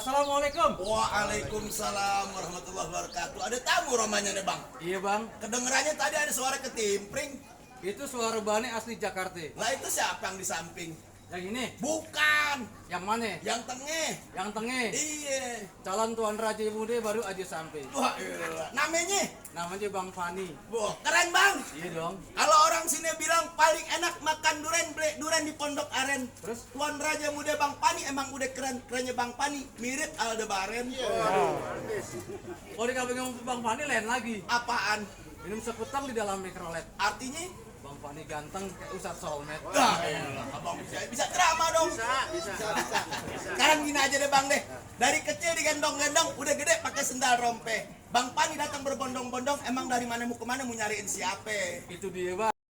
Assalamualaikum. Waalaikumsalam warahmatullahi wabarakatuh. Ada tamu romanya nih bang. Iya bang, Kedengerannya tadi ada suara ketimpring. itu suara Bani asli Jakarta. Lah itu siapa yang di samping? Yang ini, Bukan. yang mana? Yang tengah. Yang tengah. Iya. Calon Tuan Raja Muda baru aja sampai. Wah, iya. Namanya? Namanya Bang Fani. Wah, keren bang. Iya dong. Kalau orang sini bilang paling enak makan durian, beli durian di Pondok Aren. Terus? Tuan Raja Muda Bang Pani emang udah keren. Kerennya Bang Pani mirip Aldebaran. Oh di kampung Bang Fani lain lagi. Apaan? Minum sekutang di dalam mikrolet. Artinya? Bang Fani ganteng kayak Ustadz Solmed. Nah, abang bisa drama dong. Bisa. Sekarang gini aja deh bang deh. Dari kecil digendong-gendong, udah gede pakai sendal rompe. Bang Pani datang berbondong-bondong, emang dari mana mau kemana mau nyariin siapa? Itu dia bang.